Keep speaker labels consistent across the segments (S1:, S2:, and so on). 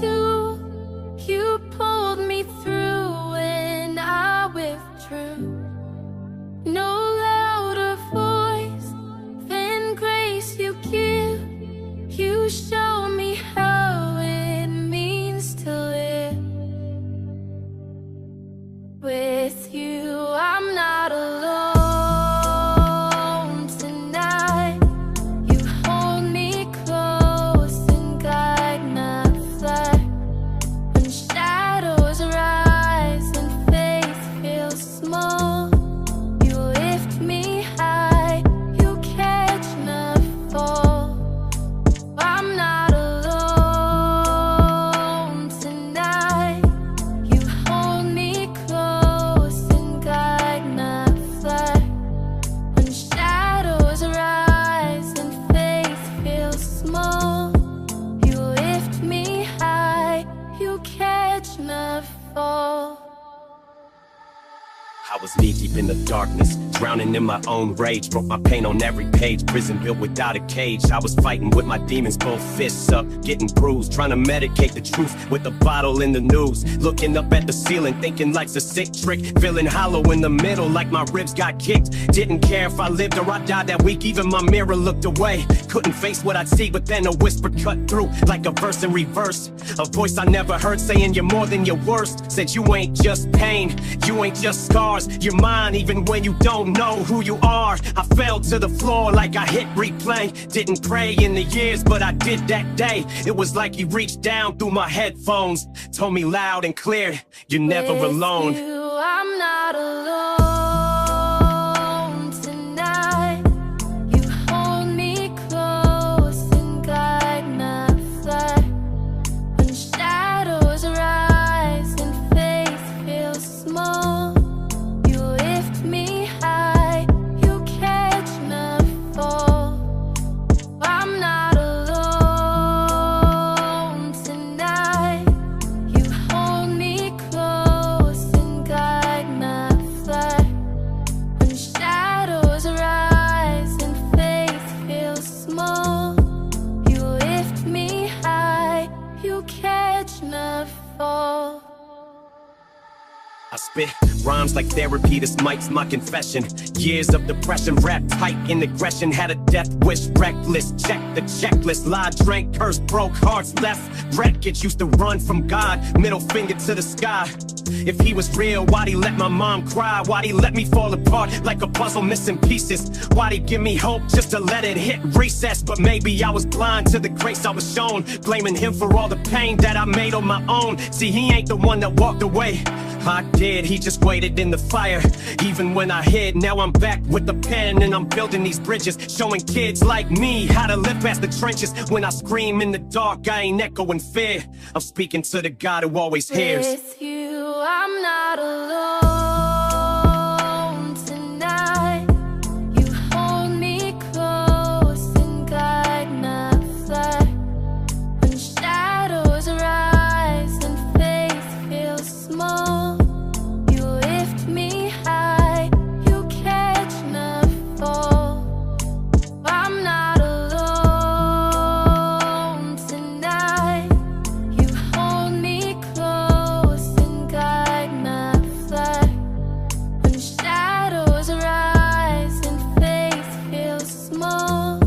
S1: too. You pulled me through when I withdrew. No louder voice than grace you give. You show me how it means to live. With you, I'm not alone tonight. You hold me close and guide my flight. When shadows rise and faith feels small, you lift me high, you catch my fall. I'm not alone tonight. You hold me close and guide my flight. When shadows rise and faith feels small, you lift me high, you catch my fall.
S2: I was knee deep in the darkness, drowning in my own rage. Broke my pain on every page, prison built without a cage. I was fighting with my demons, both fists up, getting bruised. Trying to medicate the truth with a bottle in the news. Looking up at the ceiling, thinking life's a sick trick. Feeling hollow in the middle, like my ribs got kicked. Didn't care if I lived or I died that week, even my mirror looked away. Couldn't face what I'd see, but then a whisper cut through, like a verse in reverse. A voice I never heard saying you're more than your worst. Said you ain't just pain, you ain't just scars. You're mine even when you don't know who you are. I fell to the floor like I hit replay. Didn't pray in the years, but I did that day. It was like he reached down through my headphones, told me loud and clear, you're never alone.
S1: With you, I'm not alone tonight. You hold me close and guide my flight. When shadows rise and faith feels small, you lift me high, you catch my fall. I'm not alone tonight. You hold me close and guide my flight. When shadows rise and faith feels small, you lift me high, you catch my fall.
S2: I spit rhymes like therapy, this mic's my confession. Years of depression, wrapped tight in aggression. Had a death wish, reckless, check the checklist. Lied, drank, cursed, broke hearts, left wreckage. Used to run from God, middle finger to the sky. If he was real, why'd he let my mom cry? Why'd he let me fall apart like a puzzle missing pieces? Why'd he give me hope just to let it hit recess? But maybe I was blind to the grace I was shown, blaming him for all the pain that I made on my own. See, he ain't the one that walked away, I did, he just waited in the fire. Even when I hid, now I'm back with the pen and I'm building these bridges, showing kids like me how to live past the trenches. When I scream in the dark, I ain't echoing fear, I'm speaking to the God who always hears.
S1: With you, I'm not alone tonight. You hold me close and guide my flight. When shadows rise and faith feels small, you lift me high, you catch my fall. I'm not alone tonight. You hold me close and guide my flight. When shadows rise and faith feels small,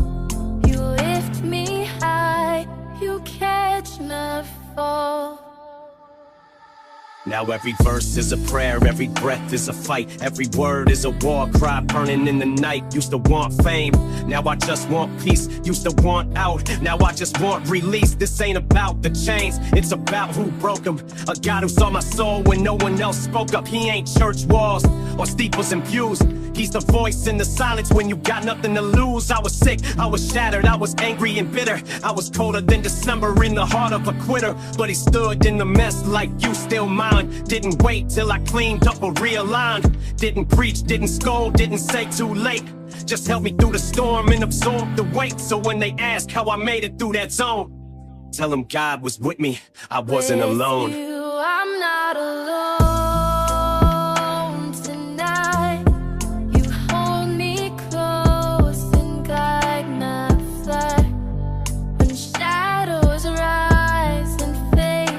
S1: you lift me high, you catch my fall.
S2: Now every verse is a prayer, every breath is a fight, every word is a war cry burning in the night. Used to want fame, now I just want peace. Used to want out, now I just want release. This ain't about the chains, it's about who broke them. A God who saw my soul when no one else spoke up. He ain't church walls or steeples and pews. He's the voice in the silence when you got nothing to lose. I was sick, I was shattered, I was angry and bitter. I was colder than December in the heart of a quitter. But he stood in the mess like you still mine. Didn't wait till I cleaned up or realigned. Didn't preach, didn't scold, didn't say too late. Just help me through the storm and absorb the weight. So when they ask how I made it through that zone, tell them God was with me, I wasn't alone.
S1: With you, I'm not alone tonight. You hold me close and guide my flight. When shadows rise and faith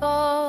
S1: fall.